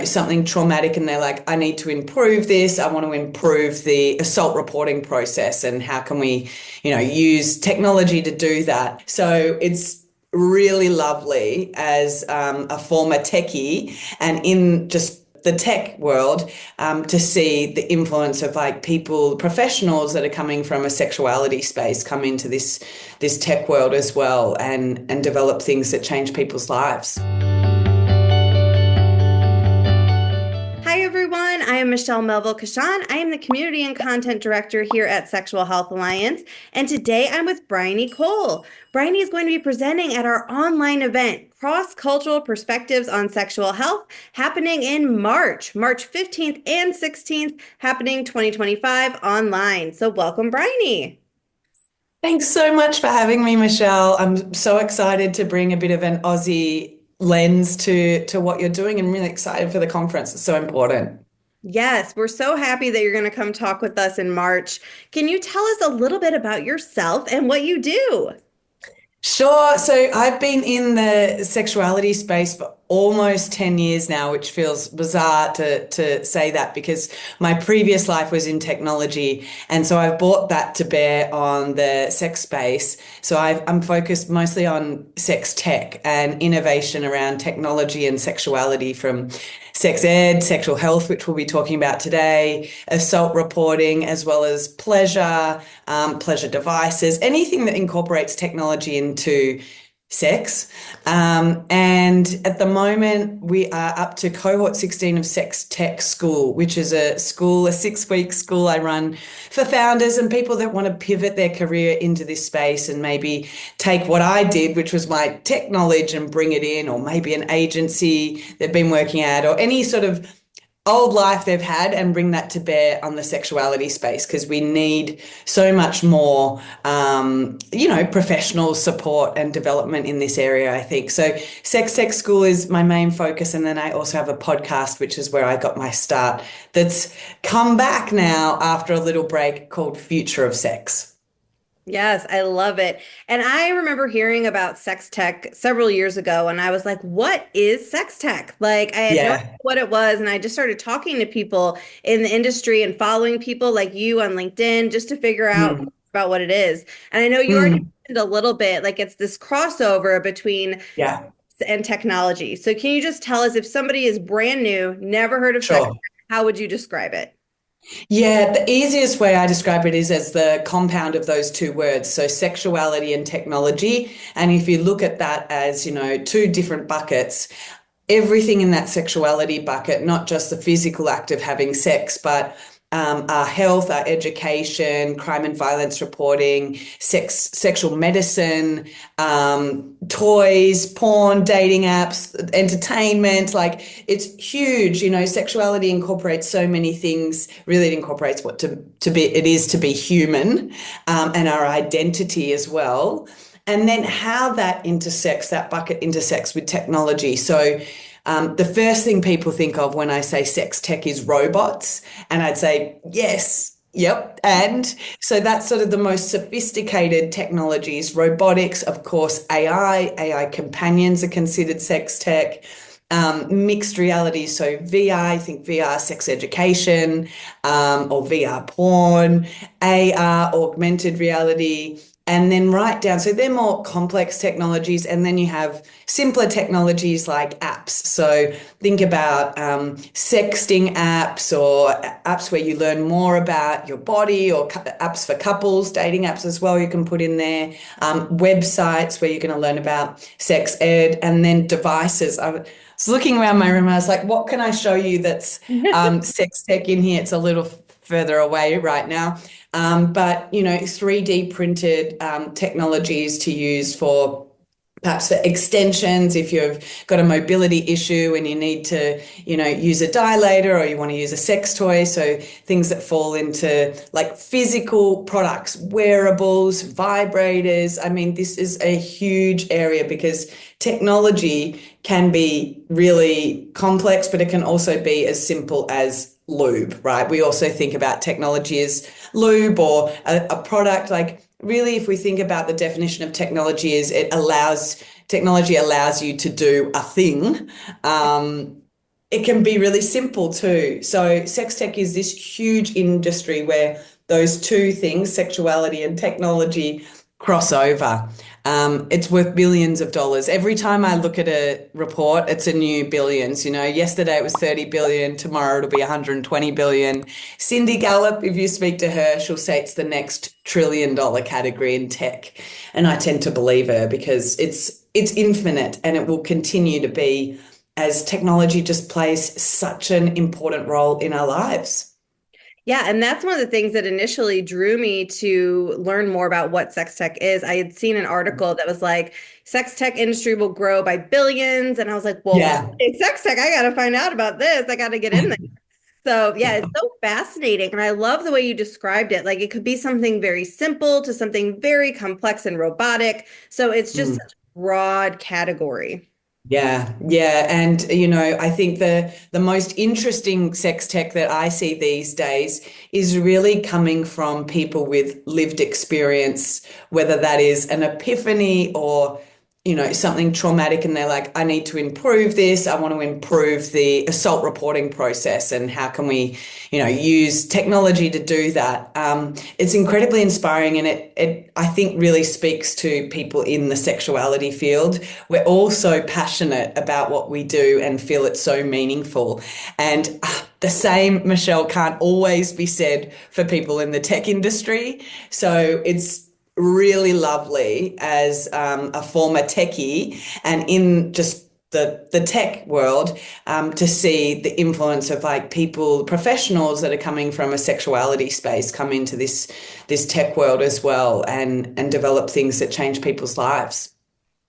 something traumatic and they're like, I need to improve this. I want to improve the assault reporting process. And how can we, use technology to do that? So it's really lovely as a former techie and in just the tech world to see the influence of like people, professionals that are coming from a sexuality space come into this tech world as well and develop things that change people's lives. Hi, everyone. I am Michelle Melville Cashan. I am the Community and Content Director here at Sexual Health Alliance. And today I'm with Bryony Cole. Bryony is going to be presenting at our online event, Cross-Cultural Perspectives on Sexual Health, happening in March 15th and 16th, happening 2025 online. So welcome, Bryony. Thanks so much for having me, Michelle. I'm so excited to bring a bit of an Aussie lens to what you're doing and really excited for the conference. It's so important. Yes, we're so happy that you're going to come talk with us in March. Can you tell us a little bit about yourself and what you do? Sure. So I've been in the sexuality space for almost 10 years now, which feels bizarre to say that because my previous life was in technology. And so I've brought that to bear on the sex space. So I'm focused mostly on sex tech and innovation around technology and sexuality from sex ed, sexual health, which we'll be talking about today, assault reporting, as well as pleasure, pleasure devices, anything that incorporates technology into sex. And at the moment, we are up to cohort 16 of Sex Tech School, which is a 6-week school I run for founders and people that want to pivot their career into this space and maybe take what I did, which was my tech knowledge, and bring it in, or maybe an agency they've been working at, or any sort of old life they've had and bring that to bear on the sexuality space because we need so much more, professional support and development in this area, I think. So Sex Tech School is my main focus. And then I also have a podcast, which is where I got my start, that's come back now after a little break called Future of Sex. Yes, I love it. And I remember hearing about sex tech several years ago, and I was like, what is sex tech? Like, I had no idea Yeah. what it was. And I just started talking to people in the industry and following people like you on LinkedIn just to figure out Mm, about what it is. And I know you already mm, mentioned a little bit, like it's this crossover between yeah, and technology. So can you just tell us if somebody is brand new, never heard of sex, sure. how would you describe it? Yeah, the easiest way I describe it is as the compound of those two words. So sexuality and technology. And if you look at that as, two different buckets, everything in that sexuality bucket, not just the physical act of having sex, but our health, our education, crime and violence reporting, sexual medicine, toys, porn, dating apps, entertainment. Like it's huge. Sexuality incorporates so many things. Really, it incorporates what it is to be human, and our identity as well. And then how that bucket intersects with technology. So the first thing people think of when I say sex tech is robots. And I'd say, yes, yep. And so that's sort of the most sophisticated technologies, robotics, of course, AI companions are considered sex tech. Mixed reality, so VR, I think VR sex education, or VR porn, AR augmented reality, and then right down. So they're more complex technologies, and then you have simpler technologies like apps. So think about sexting apps or apps where you learn more about your body, or apps for couples, dating apps as well you can put in there, websites where you're going to learn about sex ed, and then devices. I was looking around my room, I was like, what can I show you that's sex tech in here? It's a little further away right now. But 3D printed technologies to use for perhaps for extensions if you've got a mobility issue and you need to, use a dilator or you want to use a sex toy. So things that fall into like physical products, wearables, vibrators. I mean, this is a huge area because technology can be really complex, but it can also be as simple as lube, right? We also think about technology as lube or a product. Like really, if we think about the definition of technology is technology allows you to do a thing. it can be really simple too. So sex tech is this huge industry where those two things, sexuality and technology, cross over. It's worth billions of dollars. Every time I look at a report, it's a new billions. You know, yesterday it was 30 billion, tomorrow it'll be 120 billion. Cindy Gallup, if you speak to her, she'll say it's the next trillion-dollar category in tech. And I tend to believe her because it's infinite and it will continue to be as technology just plays such an important role in our lives. Yeah, and that's one of the things that initially drew me to learn more about what sex tech is. I had seen an article that was like, sex tech industry will grow by billions. And I was like, well, Yeah. it's sex tech. I got to find out about this. I got to get in there. So, yeah, it's so fascinating. And I love the way you described it. Like, it could be something very simple to something very complex and robotic. So, it's just such a broad category. Yeah, yeah, and I think the most interesting sex tech that I see these days is really coming from people with lived experience, whether that is an epiphany or something traumatic, and they're like, I need to improve this. I want to improve the assault reporting process, and how can we, use technology to do that? It's incredibly inspiring, and it I think really speaks to people in the sexuality field. We're all so passionate about what we do and feel it's so meaningful. And the same, Michelle, can't always be said for people in the tech industry. So it's really lovely as a former techie and in just the tech world to see the influence of like people, professionals that are coming from a sexuality space come into this tech world as well and develop things that change people's lives.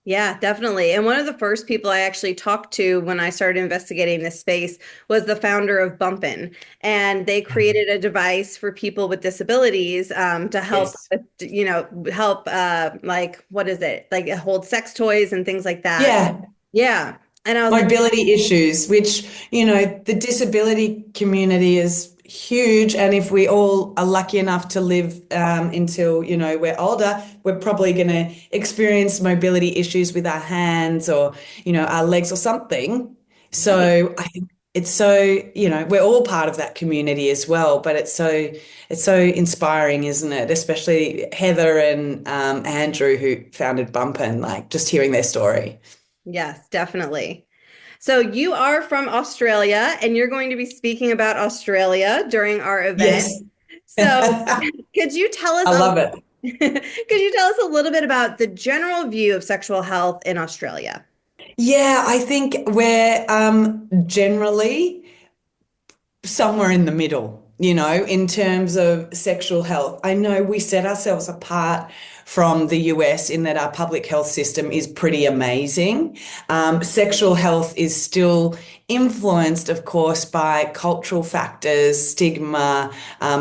Yeah, definitely. And one of the first people I actually talked to when I started investigating this space was the founder of Bumpin'. And they created a device for people with disabilities to help, Yes. help, like, what is it? Like hold sex toys and things like that. Yeah. Yeah. And I was like, Mobility issues, which, the disability community is huge. And if we all are lucky enough to live until, we're older, we're probably going to experience mobility issues with our hands or, our legs or something. right. So I think it's so, we're all part of that community as well. But it's so inspiring, isn't it? Especially Heather and Andrew, who founded Bumpin', like just hearing their story. Yes, definitely. So you are from Australia and you're going to be speaking about Australia during our event. Yes. So could you tell us I love it. could you tell us a little bit about the general view of sexual health in Australia? Yeah, I think we're generally somewhere in the middle, in terms of sexual health. I know we set ourselves apart from the US in that our public health system is pretty amazing. Sexual health is still influenced, of course, by cultural factors, stigma,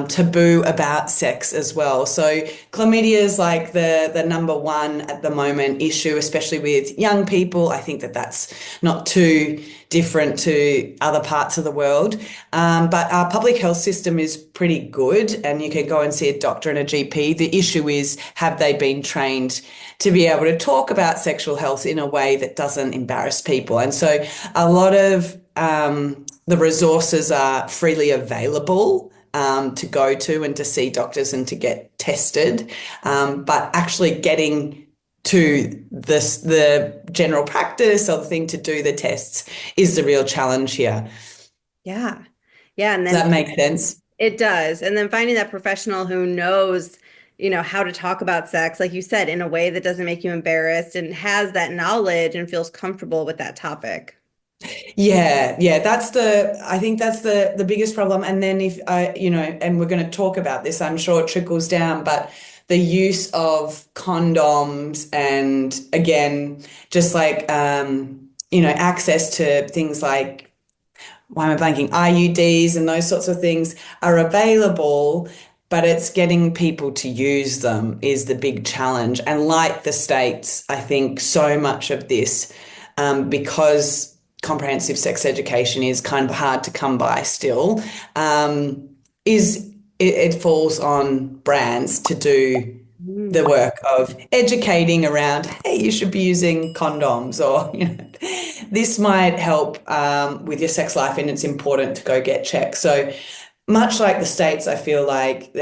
taboo about sex as well. So chlamydia is like the number one at the moment issue, especially with young people. I think that that's not too different to other parts of the world. But our public health system is pretty good, and you can go and see a doctor and a GP. The issue is, have they been trained to be able to talk about sexual health in a way that doesn't embarrass people? And so a lot of the resources are freely available to go to and to see doctors and to get tested. But actually getting to the general practice or the thing to do the tests is the real challenge here. Yeah. Yeah, and Does then that make sense? it does. And then finding that professional who knows, how to talk about sex, like you said, in a way that doesn't make you embarrassed and has that knowledge and feels comfortable with that topic. Yeah, yeah, I think that's the biggest problem. And then if and we're going to talk about this, I'm sure it trickles down, but the use of condoms and again, just like access to things like, why am I blanking, IUDs and those sorts of things are available, but it's getting people to use them is the big challenge. And like the States, I think so much of this, because comprehensive sex education is kind of hard to come by still, it falls on brands to do the Mm. work of educating around, hey, you should be using condoms or, this might help with your sex life, and it's important to go get checked. So much like the States, I feel like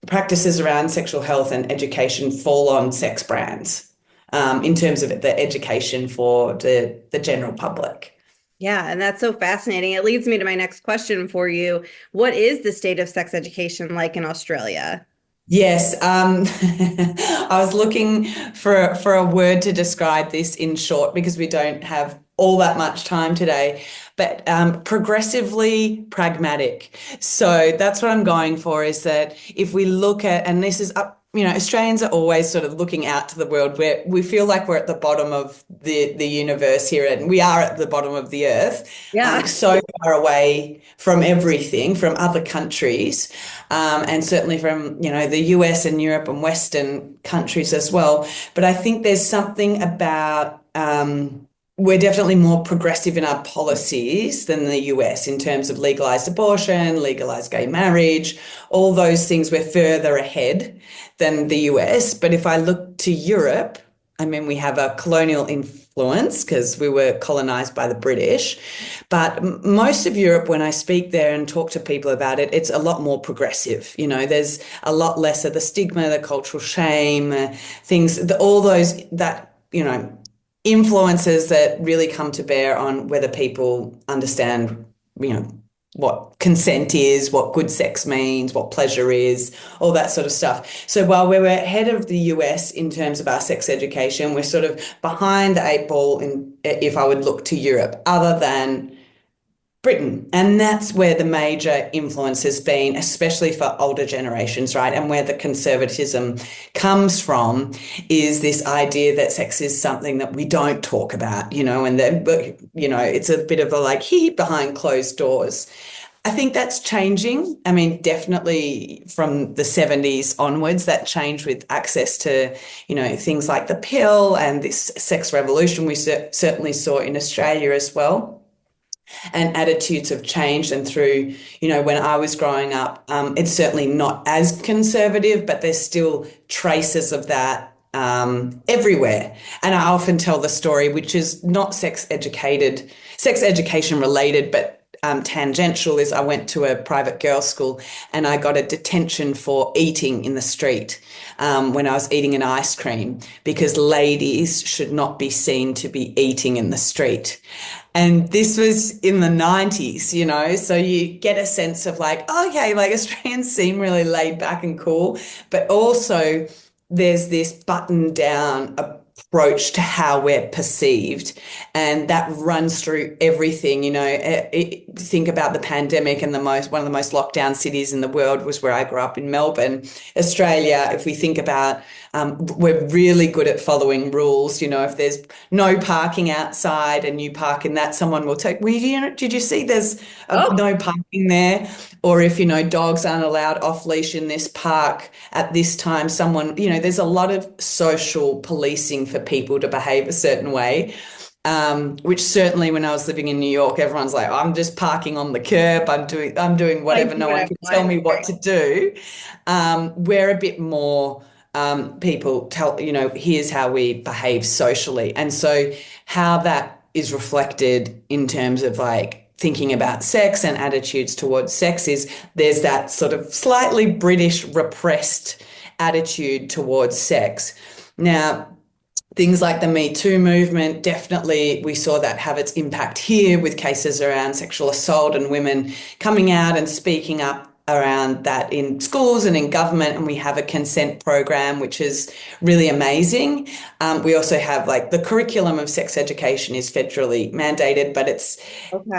practices around sexual health and education fall on sex brands in terms of the education for the general public. Yeah, and that's so fascinating. It leads me to my next question for you. What is the state of sex education like in Australia? Yes, I was looking for a word to describe this in short because we don't have all that much time today, but progressively pragmatic. So that's what I'm going for is that if we look at, and this is up, Australians are always sort of looking out to the world where we feel like we're at the bottom of the universe here, and we are at the bottom of the earth, Yeah. so far away from everything, from other countries, and certainly from, the US and Europe and Western countries as well. But I think there's something about we're definitely more progressive in our policies than the US in terms of legalized abortion, legalized gay marriage, all those things. We're further ahead than the US. But if I look to Europe, I mean, we have a colonial influence because we were colonized by the British. But most of Europe, when I speak there and talk to people about it, it's a lot more progressive. There's a lot less of the stigma, the cultural shame, things, all those that, influences that really come to bear on whether people understand, what consent is, what good sex means, what pleasure is, all that sort of stuff. So while we're ahead of the US in terms of our sex education, we're sort of behind the eight ball if I would look to Europe, other than Britain. And that's where the major influence has been, especially for older generations, right? And where the conservatism comes from is this idea that sex is something that we don't talk about, and then, it's a bit of a like behind closed doors. I think that's changing. I mean, definitely from the 70s onwards, that changed with access to, things like the pill and this sex revolution we certainly saw in Australia as well. And attitudes have changed. And through, when I was growing up, it's certainly not as conservative, but there's still traces of that everywhere. And I often tell the story, which is not sex education related, but tangential, is I went to a private girls' school and I got a detention for eating in the street when I was eating an ice cream because ladies should not be seen to be eating in the street. And this was in the 90s, so you get a sense of like, okay, like Australians seem really laid back and cool, but also there's this buttoned down approach to how we're perceived. And that runs through everything, think about the pandemic and one of the most locked down cities in the world was where I grew up in Melbourne. Australia, if we think about, we're really good at following rules. If there's no parking outside and you park in that, someone will take, well, did you see there's no parking there? Or if, dogs aren't allowed off leash in this park at this time, someone, there's a lot of social policing for people to behave a certain way. Which certainly when I was living in New York, everyone's like, I'm just parking on the curb. I'm doing whatever. No one can tell me what to do. We're a bit more, people tell, here's how we behave socially. And so how that is reflected in terms of like thinking about sex and attitudes towards sex is there's that sort of slightly British repressed attitude towards sex. Now, things like the Me Too movement, definitely we saw that have its impact here with cases around sexual assault and women coming out and speaking up around that in schools and in government. And we have a consent program, which is really amazing. We also have like the curriculum of sex education is federally mandated, but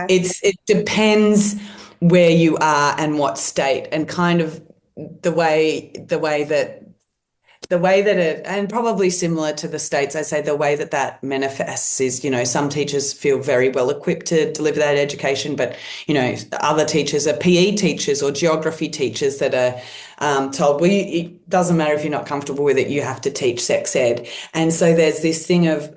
it depends where you are and what state and kind of the way that it, and probably similar to the States, I say the way that manifests is, some teachers feel very well equipped to deliver that education, but, other teachers are PE teachers or geography teachers that are told, well, it doesn't matter if you're not comfortable with it, you have to teach sex ed. And so there's this thing of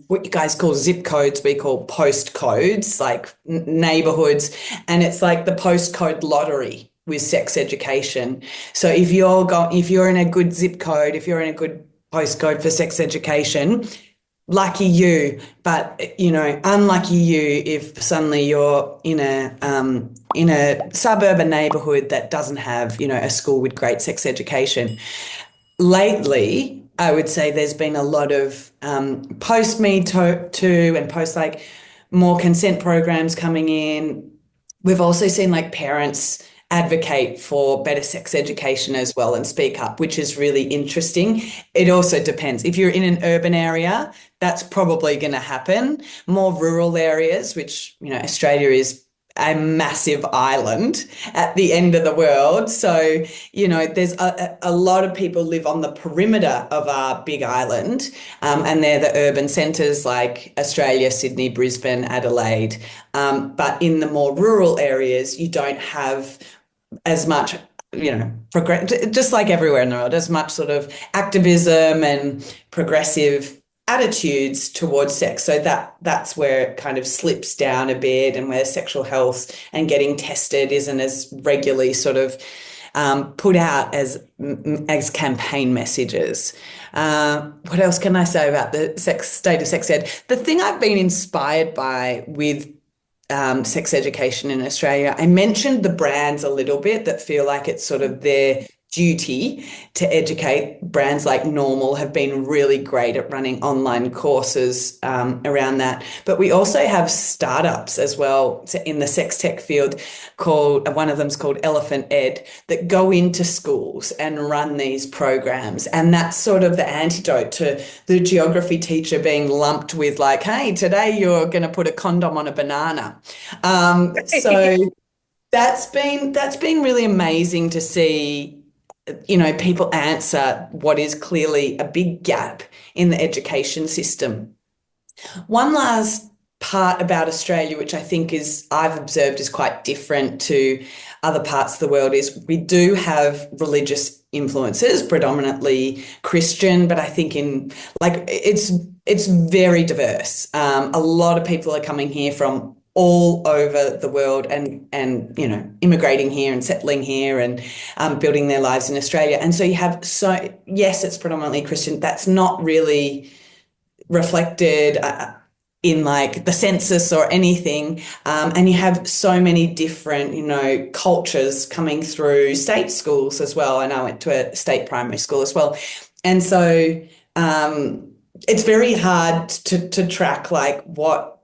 what you guys call zip codes, we call postcodes, like neighborhoods, and it's like the postcode lottery with sex education. So if you're in a good zip code, if you're in a good postcode for sex education, lucky you, but unlucky you if suddenly you're in a suburban neighborhood that doesn't have, a school with great sex education. Lately, I would say there's been a lot of post Me Too and post like more consent programs coming in. We've also seen like parents advocate for better sex education as well and speak up, which is really interesting. It also depends. If you're in an urban area, that's probably going to happen. More rural areas, which, Australia is a massive island at the end of the world. So, there's a lot of people live on the perimeter of our big island, and they're the urban centres like Australia, Sydney, Brisbane, Adelaide. But in the more rural areas, you don't have as much, just like everywhere in the world, as much sort of activism and progressive attitudes towards sex. So that's where it kind of slips down a bit, and where sexual health and getting tested isn't as regularly sort of put out as campaign messages. What else can I say about the state of sex ed? The thing I've been inspired by with sex education in Australia, I mentioned the brands a little bit that feel like it's sort of their duty to educate. Brands like Normal have been really great at running online courses around that. But we also have startups as well in the sex tech field, one of them's called Elephant Ed, that go into schools and run these programs. And that's sort of the antidote to the geography teacher being lumped with like, hey, today you're going to put a condom on a banana. So that's been really amazing to see, people answer what is clearly a big gap in the education system. One last part about Australia, which I think I've observed is quite different to other parts of the world, is we do have religious influences, predominantly Christian, but I think it's very diverse. A lot of people are coming here from all over the world and immigrating here and settling here and building their lives in Australia. And so you have, yes, it's predominantly Christian. That's not really reflected in like the census or anything. And you have so many different, cultures coming through state schools as well. And I went to a state primary school as well. And so it's very hard to track like what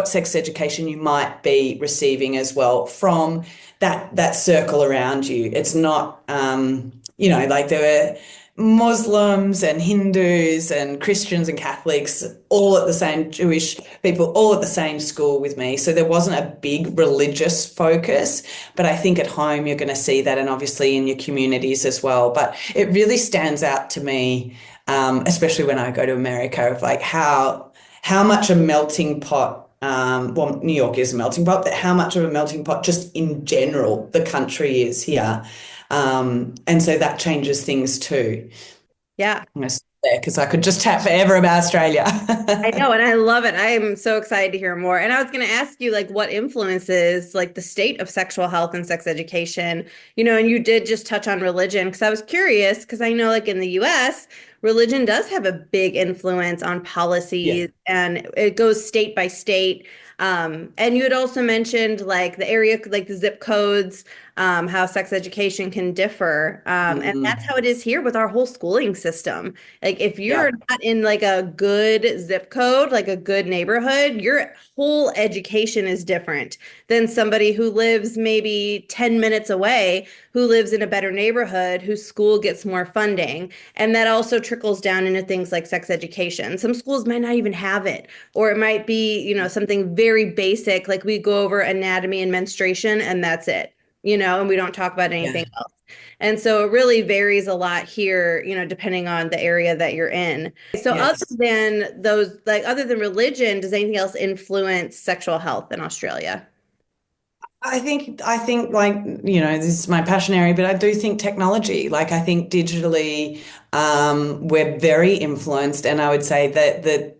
sex education you might be receiving as well from that circle around you. It's not, like there were Muslims and Hindus and Christians and Catholics all at the same, Jewish people all at the same school with me. So there wasn't a big religious focus, but I think at home you're going to see that, and obviously in your communities as well. But it really stands out to me, especially when I go to America, of like how much a melting pot, New York is a melting pot, but how much of a melting pot just in general the country is here. And so that changes things too. Yeah. I'm going to stop there because I could just chat forever about Australia. I know, and I love it. I am so excited to hear more. And I was going to ask you, like, what influences, like, the state of sexual health and sex education, and you did just touch on religion, because I was curious, because I know, like, in the US, religion does have a big influence on policies, and it goes state by state. And you had also mentioned like the area, like the zip codes, how sex education can differ. And that's how it is here with our whole schooling system. Like if you're not in like a good zip code, like a good neighborhood, your whole education is different than somebody who lives maybe 10 minutes away, who lives in a better neighborhood, whose school gets more funding. And that also trickles down into things like sex education. Some schools might not even have it, or it might be, something very basic, like we go over anatomy and menstruation and that's it, and we don't talk about anything else. And so it really varies a lot here, depending on the area that you're in. So other than those, like other than religion, does anything else influence sexual health in Australia? I think like, this is my passion area, but I do think technology, like I think digitally, we're very influenced. And I would say that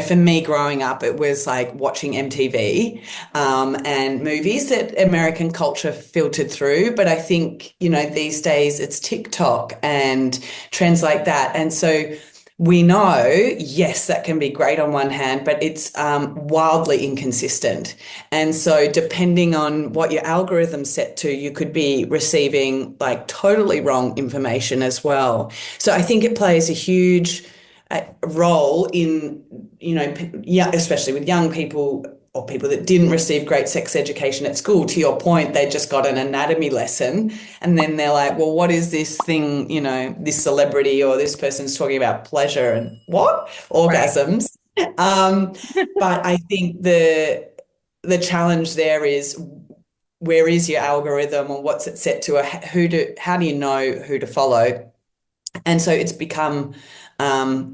for me growing up, it was like watching MTV, and movies that American culture filtered through. But I think, these days it's TikTok and trends like that. And so we know, yes, that can be great on one hand, but it's wildly inconsistent. And so, depending on what your algorithm's set to, you could be receiving like totally wrong information as well. So, I think it plays a huge role in, yeah, especially with young people or people that didn't receive great sex education at school. To your point, they just got an anatomy lesson and then they're like, well, what is this thing, this celebrity or this person's talking about pleasure and what? Right. Orgasms. Um, but I think the challenge there is where is your algorithm or what's it set to? How do you know who to follow? And so it's become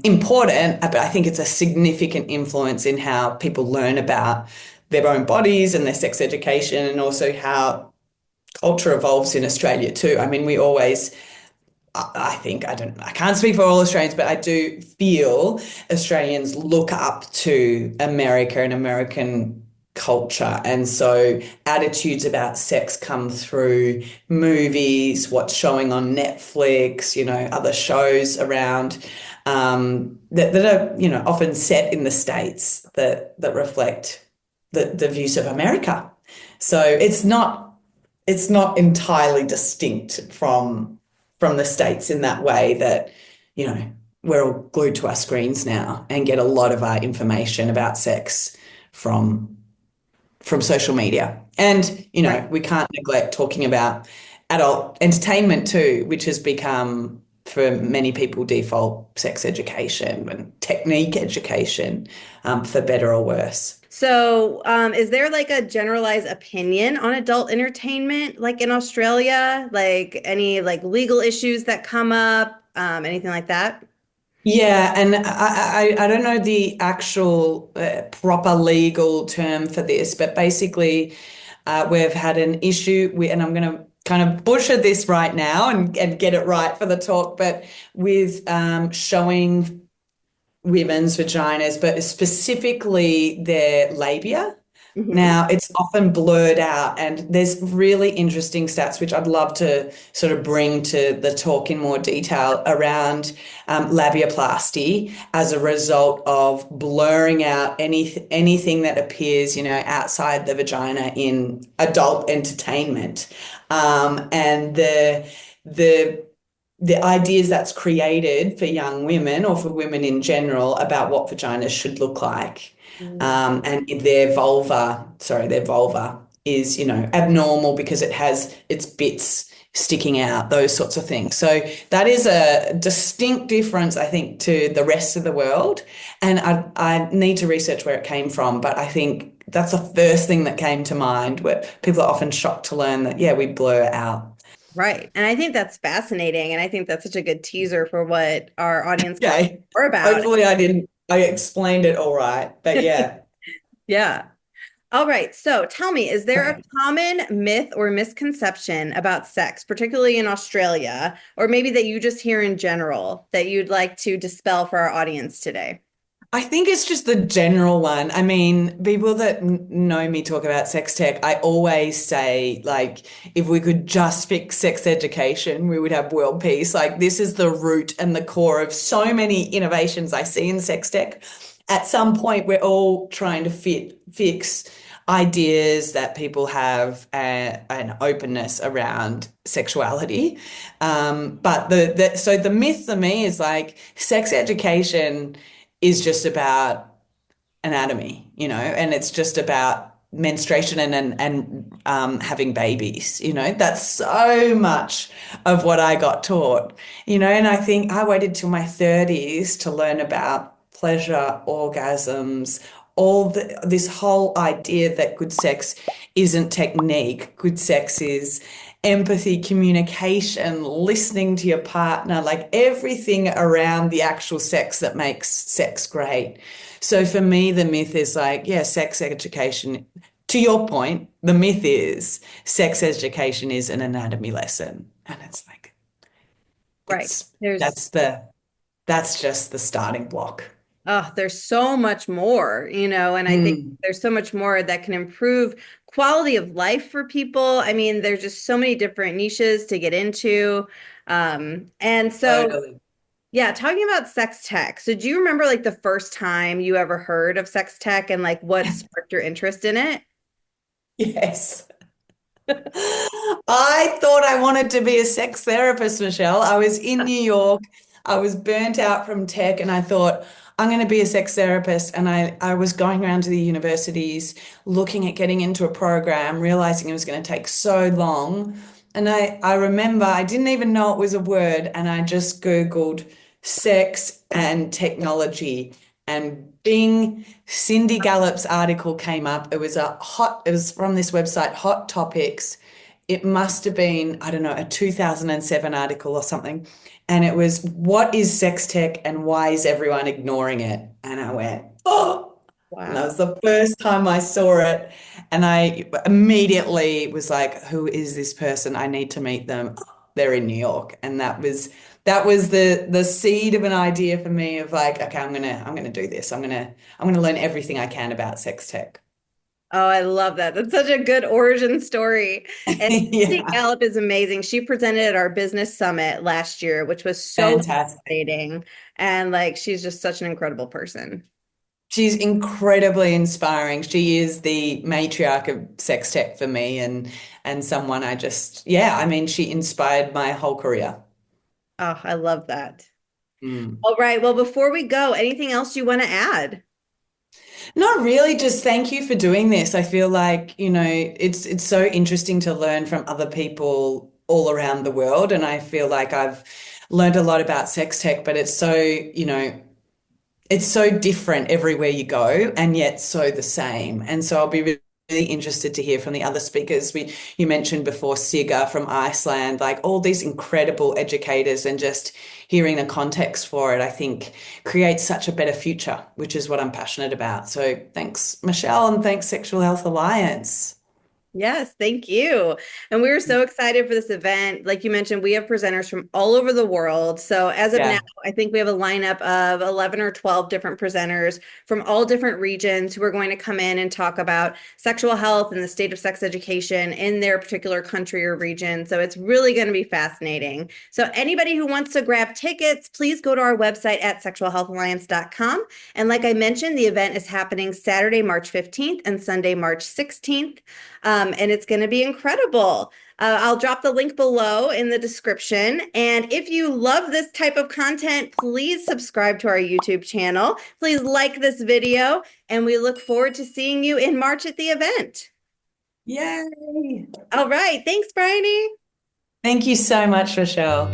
important, but I think it's a significant influence in how people learn about their own bodies and their sex education, and also how culture evolves in Australia too. I mean, we always, I think, I can't speak for all Australians, but I do feel Australians look up to America and American culture. And so attitudes about sex come through movies, what's showing on Netflix, other shows around that are, often set in the States that reflect the views of America. So it's not entirely distinct from the States in that way that, we're all glued to our screens now and get a lot of our information about sex from social media. And, Right. we can't neglect talking about adult entertainment too, which has become for many people default sex education and technique education, for better or worse. So, is there like a generalized opinion on adult entertainment, like in Australia? Like any like legal issues that come up, anything like that? Yeah, and I don't know the actual proper legal term for this, but basically, we've had an issue with, and I'm going to kind of butcher this right now and get it right for the talk, but with showing women's vaginas, but specifically their labia. Hmm. Now, it's often blurred out, and there's really interesting stats, which I'd love to sort of bring to the talk in more detail around labiaplasty as a result of blurring out anything that appears, outside the vagina in adult entertainment. And the the ideas that's created for young women or for women in general about what vaginas should look like. And their vulva is, abnormal because it has its bits sticking out, those sorts of things. So that is a distinct difference, I think, to the rest of the world. And I need to research where it came from, but I think that's the first thing that came to mind, where people are often shocked to learn that, yeah, we blur out. Right. And I think that's fascinating. And I think that's such a good teaser for what our audience can Okay. learn more about. Hopefully I explained it all right. But yeah. Yeah. All right. So tell me, is there a Okay. common myth or misconception about sex, particularly in Australia, or maybe that you just hear in general that you'd like to dispel for our audience today? I think it's just the general one. I mean, people that know me talk about sex tech, I always say, like, if we could just fix sex education, we would have world peace. Like, this is the root and the core of so many innovations I see in sex tech. At some point, we're all trying to fix ideas that people have, an openness around sexuality. But so the myth for me is like sex education is just about anatomy, and it's just about menstruation and having babies. That's so much of what I got taught. And I think I waited till my 30s to learn about pleasure, orgasms, this whole idea that good sex isn't technique. Good sex is empathy, communication, listening to your partner, like everything around the actual sex that makes sex great. So for me, the myth is like, yeah, sex education. To your point, the myth is sex education is an anatomy lesson. And it's like, Right. it's There's that's just the starting block. there's so much more, and I think Mm, there's so much more that can improve quality of life for people. I mean, there's just so many different niches to get into. And so totally. Yeah, talking about sex tech. So do you remember like the first time you ever heard of sex tech and like what sparked your interest in it? Yes. I thought I wanted to be a sex therapist, Michelle. I was in New York. I was burnt out from tech, and I thought, I'm going to be a sex therapist. And I was going around to the universities looking at getting into a program, realizing it was going to take so long. And I remember I didn't even know it was a word, and I just Googled sex and technology. And Bing, Cindy Gallup's article came up. It was from this website, Hot Topics. It must have been, I don't know, a 2007 article or something. And it was, what is sex tech and why is everyone ignoring it? And I went, oh, and that Wow. was the first time I saw it. And I immediately was like, who is this person? I need to meet them. They're in New York. And that was the seed of an idea for me of like, okay, I'm gonna do this. I'm gonna learn everything I can about sex tech. Oh, I love that. That's such a good origin story. And Cindy Yeah, Gallup is amazing. She presented at our business summit last year, which was so fantastic. fascinating. And like, she's just such an incredible person. She's incredibly inspiring. She is the matriarch of sex tech for me and someone I just, yeah, I mean, she inspired my whole career. Oh, I love that. Mm. All right. Well, before we go, anything else you want to add? Not really, just thank you for doing this. I feel like, it's so interesting to learn from other people all around the world. And I feel like I've learned a lot about sex tech, but it's so different everywhere you go and yet so the same. And so I'll be really interested to hear from the other speakers. You mentioned before Sigga from Iceland, like all these incredible educators and just hearing the context for it, I think creates such a better future, which is what I'm passionate about. So thanks, Michelle, and thanks Sexual Health Alliance. Yes, thank you. And we were so excited for this event. Like you mentioned, we have presenters from all over the world. So as of now, Yeah. I think we have a lineup of 11 or 12 different presenters from all different regions who are going to come in and talk about sexual health and the state of sex education in their particular country or region. So it's really going to be fascinating. So anybody who wants to grab tickets, please go to our website at sexualhealthalliance.com. And like I mentioned, the event is happening Saturday, March 15th and Sunday, March 16th. And it's going to be incredible. I'll drop the link below in the description. And if you love this type of content, please subscribe to our YouTube channel. Please like this video, and we look forward to seeing you in March at the event. Yay. All right. Thanks, Bryony. Thank you so much, Michelle.